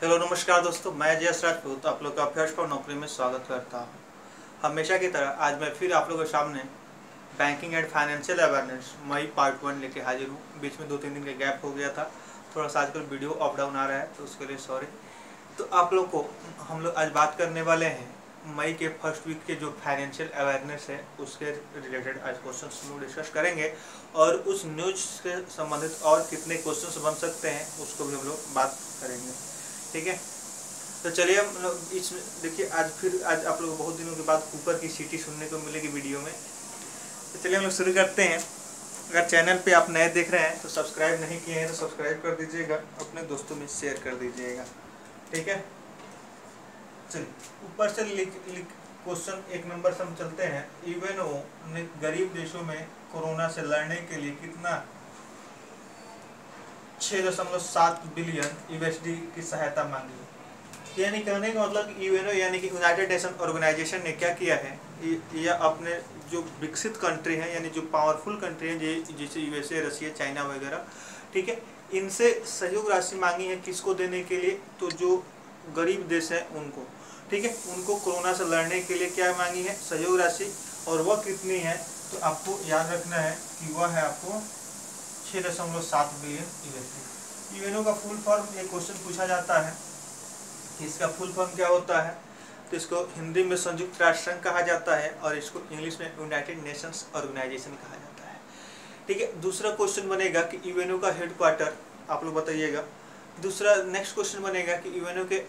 Hello नमस्कार दोस्तों, मैं जयस राजपूत आप लोग का अभ्यास पर नौकरी में स्वागत करता हूं। हमेशा की तरह आज मैं फिर आप लोगों के सामने बैंकिंग एंड फाइनेंशियल अवेयरनेस मई पार्ट 1 लेके हाजिर हूं। बीच में 2-3 दिन का गैप हो गया था, थोड़ा सा आजकल वीडियो अप डाउन आ रहा है तो उसके लिए सॉरी। तो आप लोग को हम लोग आज बात करने वाले हैं मई के फर्स्ट वीक के जो फाइनेंशियल अवेयरनेस है उसके रिलेटेड आज क्वेश्चन हम लोग डिस्कस करेंगे और उस न्यूज से संबंधित और कितने क्वेश्चन बन सकते हैं उसको भी हम लोग बात करेंगे। ठीक है, तो चलिए हम लोग इस देखिए आज आप लोग बहुत दिनों के बाद ऊपर की सीटी सुनने को मिलेगी वीडियो में। तो चलिए हम लोग शुरू करते हैं। अगर चैनल पे आप नए देख रहे हैं तो सब्सक्राइब नहीं किए हैं तो सब्सक्राइब कर दीजिएगा, अपने दोस्तों में शेयर कर दीजिएगा। ठीक है, चलिए ऊपर से क्वेश्चन 1 नंबर से हम चलते हैं। यूएनओ ने गरीब देशों में कोरोना से लड़ने के लिए कितना 6.7 बिलियन यूएसडी की सहायता मांगी। यानी कहने का मतलब यूएनओ यानी कि यूनाइटेड नेशन ऑर्गेनाइजेशन ने क्या किया है, यह अपने जो विकसित कंट्री हैं यानी जो पावरफुल कंट्री हैं जैसे यूएसए, रसिया, चाइना वगैरह, ठीक है, इनसे सहयोग राशि मांगी है। किसको देने के लिए? तो जो गरीब देश है उनको, ठीक है, उनको कोरोना से लड़ने के लिए क्या मांगी है? सहयोग राशि। और वह कितनी है? तो आपको याद रखना है कि वह है आपको 6.7 बिलियन यूएसडी। यूएनओ का फुल फॉर्म ये क्वेश्चन पूछा जाता है कि इसका फुल फॉर्म क्या होता है। तो इसको हिंदी में संयुक्त राष्ट्र संघ कहा जाता है और इसको इंग्लिश में यूनाइटेड नेशंस ऑर्गेनाइजेशन कहा जाता है। ठीक है, दूसरा क्वेश्चन बनेगा कि यूएनओ का हेडक्वार्टर आप लोग बताइएगा। दूसरा नेक्स्ट क्वेश्चन बनेगा कि यूएनओ के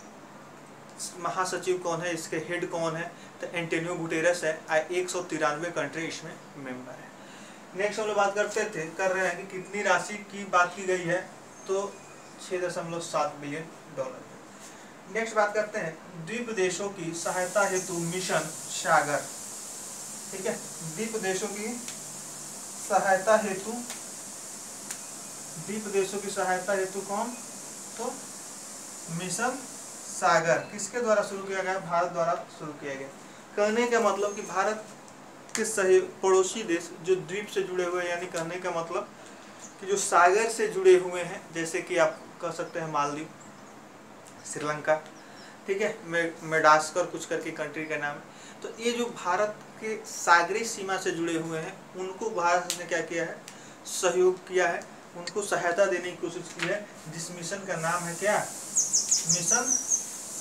महासचिव कौन है, इसके हेड कौन है? तो एंटोनियो गुटेरेस है। 193 कंट्री इसमें मेंबर है। नेक्स्ट हम लोग बात कर रहे हैं कि कितनी राशि की बात की गई है, तो 6.7 बिलियन डॉलर। नेक्स्ट बात करते हैं द्वीप देशों की सहायता हेतु मिशन सागर। ठीक है, द्वीप देशों की सहायता हेतु कौन? तो मिशन सागर किसके द्वारा शुरू किया गया? भारत द्वारा शुरू किया गया। कहने का मतलब कि भारत के सही पड़ोसी देश जो द्वीप से जुड़े हुए, यानी कहने का मतलब कि जो सागर से जुड़े हुए हैं, जैसे कि आप कह सकते हैं मालदीव, श्रीलंका, ठीक है, मेडागास्कर कुछ करके कंट्री का नाम है। तो ये जो भारत के सागरीय सीमा से जुड़े हुए हैं उनको भारत ने क्या किया है? सहयोग किया है, उनको सहायता देने की कोशिश की है, जिस मिशन का नाम है क्या? मिशन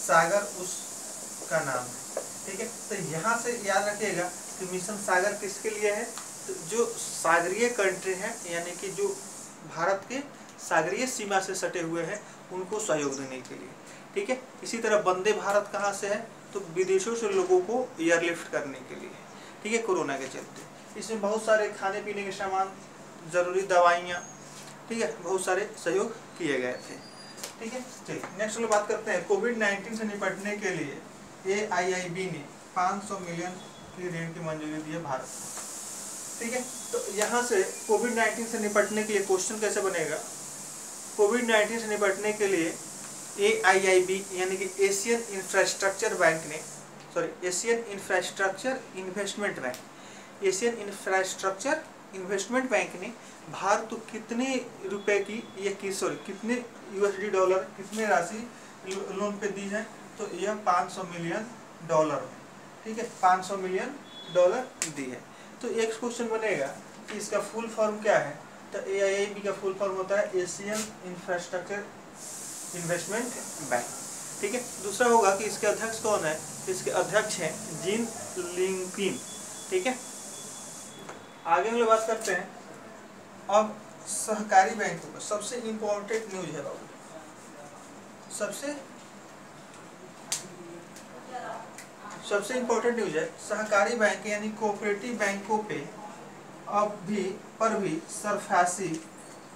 सागर उसका नाम है। ठीक है, तो यहाँ से याद रखिएगा कि मिशन सागर किसके लिए है? तो जो सागरीय कंट्री हैं यानी कि जो भारत के सागरीय सीमा से सटे हुए हैं उनको सहयोग देने के लिए। ठीक है, इसी तरह वंदे भारत कहाँ से है? तो विदेशों से लोगों को एयरलिफ्ट करने के लिए। ठीक है, कोरोना के चलते इसमें बहुत सारे खाने पीने के सामान, जरूरी दवाइयाँ, ठीक है, बहुत सारे सहयोग किए गए थे। ठीक है, चलिए नेक्स्ट हम लोग बात करते हैं कोविड-19 से निपटने के लिए AIIB ने 500 मिलियन की ऋण की मंजूरी दी है भारत को। ठीक है, तो यहाँ से कोविड-19 से निपटने के लिए क्वेश्चन कैसे बनेगा? कोविड-19 से निपटने के लिए AIIB यानी कि एशियन इंफ्रास्ट्रक्चर इन्वेस्टमेंट बैंक ने भारत को कितने रुपए की कितने यूएसडी डॉलर, कितने राशि लोन पे दी है? तो यह 500 मिलियन डॉलर। ठीक है, 500 मिलियन डॉलर दी है। तो एक क्वेश्चन बनेगा कि इसका फुल फॉर्म क्या है? तो AIIB का फुल फॉर्म होता है एशियन इंफ्रास्ट्रक्चर इन्वेस्टमेंट बैंक। ठीक है, दूसरा होगा कि इसके अध्यक्ष कौन है? इसके अध्यक्ष हैं जीन लिंकिन। ठीक है, आगे हम लोग बात करते हैं अब सहकारी बैंकों का सबसे इम्पोर्टेंट न्यूज है बाबू, सबसे इम्पोर्टेंट न्यूज है सहकारी बैंक यानी कोऑपरेटिव बैंकों पे पर भी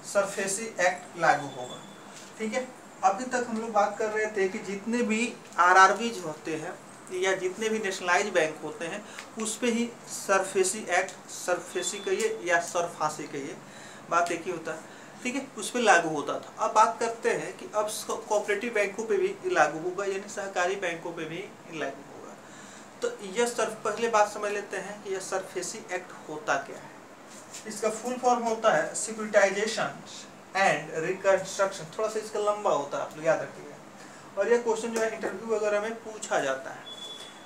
सरफेसी एक्ट लागू होगा। ठीक है, अभी तक हम लोग बात कर रहे थे कि जितने भी RRBs होते हैं या जितने भी नेशनलाइज बैंक होते हैं उस पे ही सरफेसी कहिए या सरफासी कहिए, बात एक ही होता है। ठीक है, उस पर लागू होता था। अब बात करते हैं कि अब कोऑपरेटिव बैंकों पे भी लागू होगा यानी सहकारी बैंकों पे भी लागू होगा। तो यह पहले बात समझ लेते हैं कि यह सरफेसी एक्ट होता क्या है। इसका फुल फॉर्म होता है सिक्योरिटाइजेशन एंड रिकंस्ट्रक्शन। थोड़ा सा इसका लंबा होता है, आप लोग याद रखिएगा। और ये क्वेश्चन जो है इंटरव्यू वगैरह में पूछा जाता है।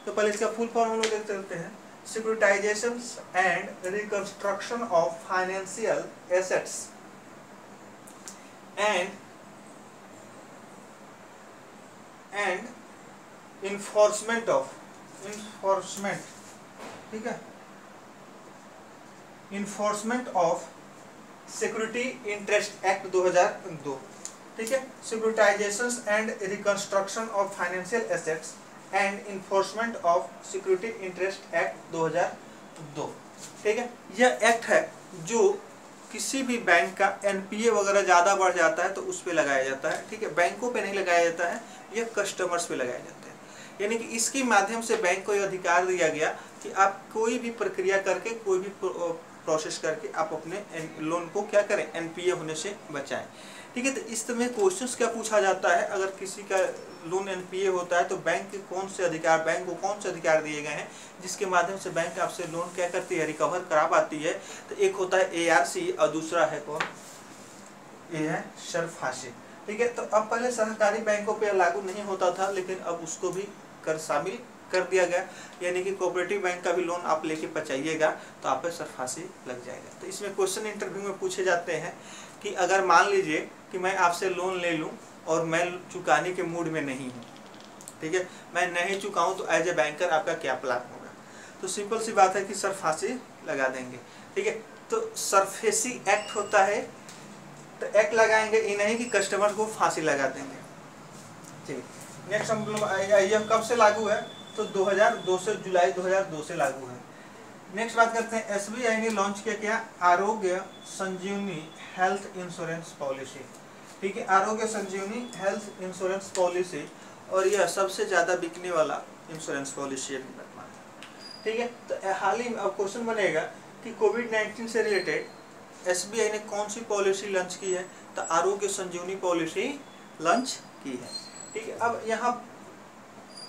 तो पहले इसका फुल फॉर्म हम लोग देख चलते हैं। Securitisation and reconstruction of financial assets and enforcement ठीक है, enforcement of security interest act 2002, ठीक है। Securitisation and reconstruction of financial assets and enforcement of security interest act 2002, ठीक है। यह एक्ट है जो किसी भी बैंक का एनपीए वगैरह ज़्यादा बढ़ जाता है तो उस पे लगाया जाता है, ठीक है। बैंकों पे नहीं लगाया जाता है, यह कस्टमर्स पे लगाए जाते हैं। यानी कि इसके माध्यम से बैंक को यह अधिकार दिया गया कि आप कोई भी प्रक्रिया करके, कोई भी प्रोसेस करके आप अपने लोन को क्या करें, एनपीए होने से बचाएं, ठीक है। तो इस तरह क्वेश्चंस क्या पूछा जाता है, अगर किसी का लोन एनपीए होता है तो बैंक के कौन से अधिकार दिए गए हैं जिसके माध्यम से बैंक आपसे लोन क्या करती है, रिकवर करा पाती है। तो एक होता है एआरसी और दूसरा है कौन, ये है सरफासी, ठीक है। तो अब पहले सरकारी बैंकों पे लागू नहीं होता था, लेकिन अब उसको भी शामिल कर दिया गया। यानी कि कोऑपरेटिव बैंक का भी लोन आप लेके बचाइएगा तो आप पे सरफासी लग जाएगा। तो इसमें क्वेश्चन इंटरव्यू में पूछे जाते हैं कि अगर मान लीजिए कि मैं आपसे लोन ले लूं और मैं चुकाने के मूड में नहीं हूं, ठीक है, मैं नहीं चुकाऊं तो एज ए बैंकर आपका क्या प्लान होगा। तो सिंपल सी बात है कि सरफासी लगा देंगे, ठीक है। तो सरफेसी एक्ट होता है, तो एक्ट लगाएंगे, ये नहीं कि कस्टमर को फांसी लगा देंगे, ठीक। नेक्स्ट हम लोग यह कब से लागू है, तो 2002 से, जुलाई 2002 से लागू है। नेक्स्ट बात करते हैं, एसबीआई ने लॉन्च किया क्या, आरोग्य संजीवनी हेल्थ इंश्योरेंस पॉलिसी, ठीक है। आरोग्य संजीवनी हेल्थ इंश्योरेंस पॉलिसी, और यह सबसे ज्यादा बिकने वाला इंश्योरेंस पॉलिसी है वर्तमान, ठीक है। तो हाल ही अब क्वेश्चन बनेगा कि कोविड-19 से रिलेटेड एसबीआई ने कौन सी पॉलिसी लॉन्च की है, तो आरोग्य संजीवनी पॉलिसी लॉन्च की है, ठीक है। अब यहाँ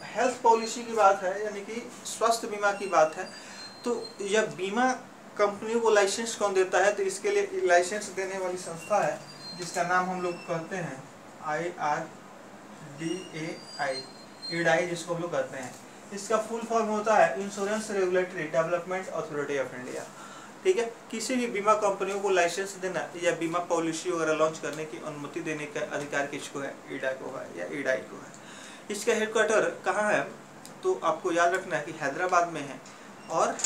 हेल्थ पॉलिसी की बात है, यानी कि स्वास्थ्य बीमा की बात है, तो यह बीमा कंपनियों को लाइसेंस कौन देता है, तो इसके लिए लाइसेंस देने वाली संस्था है जिसका नाम हम लोग कहते हैं IRDAI, जिसको हम लोग कहते हैं। इसका फुल फॉर्म होता है insurance regulatory development authority of India, ठीक है। किसी भी बीमा कंपनियों को लाइसेंस देना या बीमा पॉलिसी वगैरह लॉन्च करने की अनुमति देने का अधिकार किसको है, ईडा को है या ईडाई को है। इसका हेडक्वार्टर कहाँ है, तो आपको याद रखना है कि हैदराबाद में है, और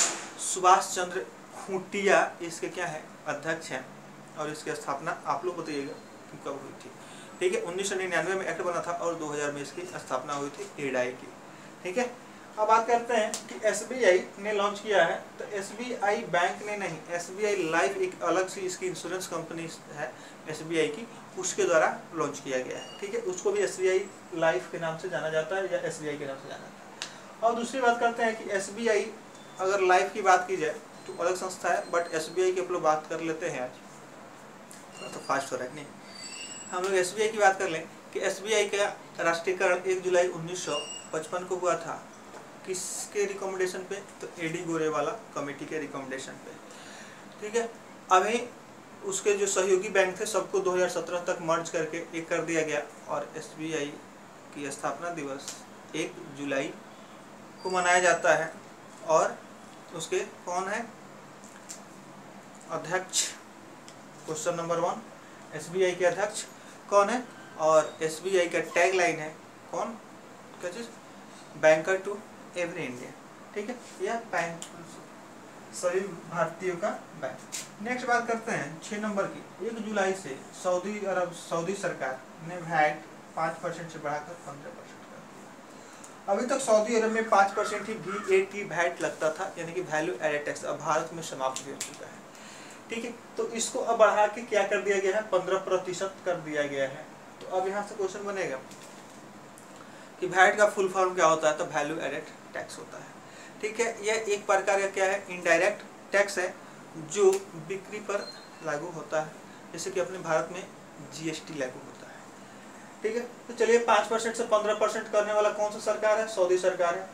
सुभाष चंद्र खूंटिया इसके क्या है, अध्यक्ष हैं, और इसकी स्थापना आप लोग बताइएगा कि कब हुई थी, ठीक है। 1999 में एक्ट बना था और 2000 में इसकी स्थापना हुई थी ईडाई की, ठीक है। अब बात करते हैं कि एसबीआई ने लॉन्च किया है, तो एसबीआई बैंक ने नहीं, एसबीआई लाइफ एक अलग सी इसकी इंश्योरेंस कंपनी है एसबीआई की, उसके द्वारा लॉन्च किया गया है, ठीक है। उसको भी एसबीआई लाइफ के नाम से जाना जाता है या एसबीआई के नाम से जाना जाता है। और दूसरी बात करते हैं कि एसबीआई, अगर लाइफ की बात की जाए तो अलग संस्था है, बट एसबीआई की हम लोग बात कर लेते हैं आज, तो फास्ट हो रहा है नहीं, हम लोग एसबीआई की बात कर लें कि एसबीआई का राष्ट्रीयकरण 1 जुलाई 1955 को हुआ था। किसके रिकमेंडेशन पे, तो एडी गोरेवाला कमेटी के रिकमेंडेशन पे, ठीक है। अभी उसके जो सहयोगी बैंक थे सबको 2017 तक मर्ज करके एक कर दिया गया, और एसबीआई की स्थापना दिवस 1 जुलाई को मनाया जाता है। और उसके कौन है अध्यक्ष, क्वेश्चन नंबर 1, एसबीआई के अध्यक्ष कौन है, और एसबीआई का टैग लाइन है कौन, क्या चीज, बैंकर टू एवरी इंडिया, ठीक है। यह बैंक सभी भारतीयों का बैंक। नेक्स्ट बात करते हैं 6 नंबर की, 1 जुलाई से सऊदी सरकार ने वैट 5% से बढ़ाकर 15% कर दिया। अभी तक सऊदी अरब में 5% ही VAT वैट लगता था, यानी कि वैल्यू एडेड टैक्स, अब भारत में समाप्त हो चुका है, ठीक है। तो इसको अब बढ़ा के क्या कर दिया गया है, 15% कर दिया गया है। तो अब यहाँ से क्वेश्चन बनेगा कि वैट का फुल फॉर्म क्या होता है, तो वैल्यू एडेड टैक्स होता है, ठीक है। यह एक प्रकार का क्या है, इनडायरेक्ट टैक्स है जो बिक्री पर लागू होता है, जैसे कि अपने भारत में जीएसटी लागू होता है, ठीक है। तो चलिए 5% से 15% करने वाला कौन सा सरकार है, सऊदी सरकार है।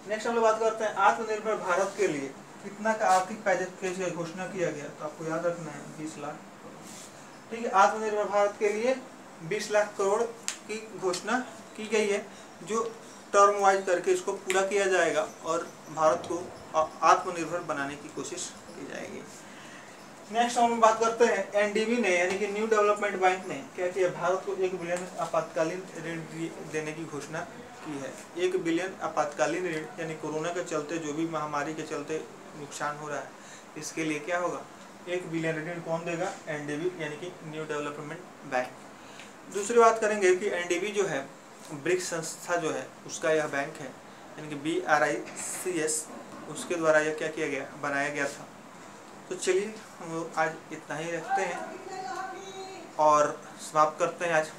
नेक्स्ट हम लोग बात करते हैं आत्मनिर्भर भारत के लिए कितना का आर्थिक पैकेज की घोषणा किया गया, तो आपको याद रखना है 20 लाख, ठीक है। आत्मनिर्भर भारत के लिए 20 लाख करोड़ की घोषणा की गई है, जो टर्म वाइज करके इसको पूरा किया जाएगा और भारत को आत्मनिर्भर बनाने की कोशिश की जाएगी। नेक्स्ट हम बात करते हैं एनडीबी ने यानी कि न्यू डेवलपमेंट बैंक ने क्या किया, भारत को 1 बिलियन आपातकालीन ऋण देने की घोषणा की है। 1 बिलियन आपातकालीन ऋण यानी कोरोना के चलते जो भी महामारी के चलते नुकसान हो रहा है, इसके लिए क्या होगा, 1 बिलियन ऋण कौन देगा, एनडीबी यानी कि न्यू डेवलपमेंट बैंक। दूसरी बात करेंगे कि एनडीबी जो है ब्रिक्स संस्था जो है उसका यह बैंक है, यानी कि BRICS, उसके द्वारा यह क्या किया गया, बनाया गया था। तो चलिए हम आज इतना ही रखते हैं और समाप्त करते हैं आज।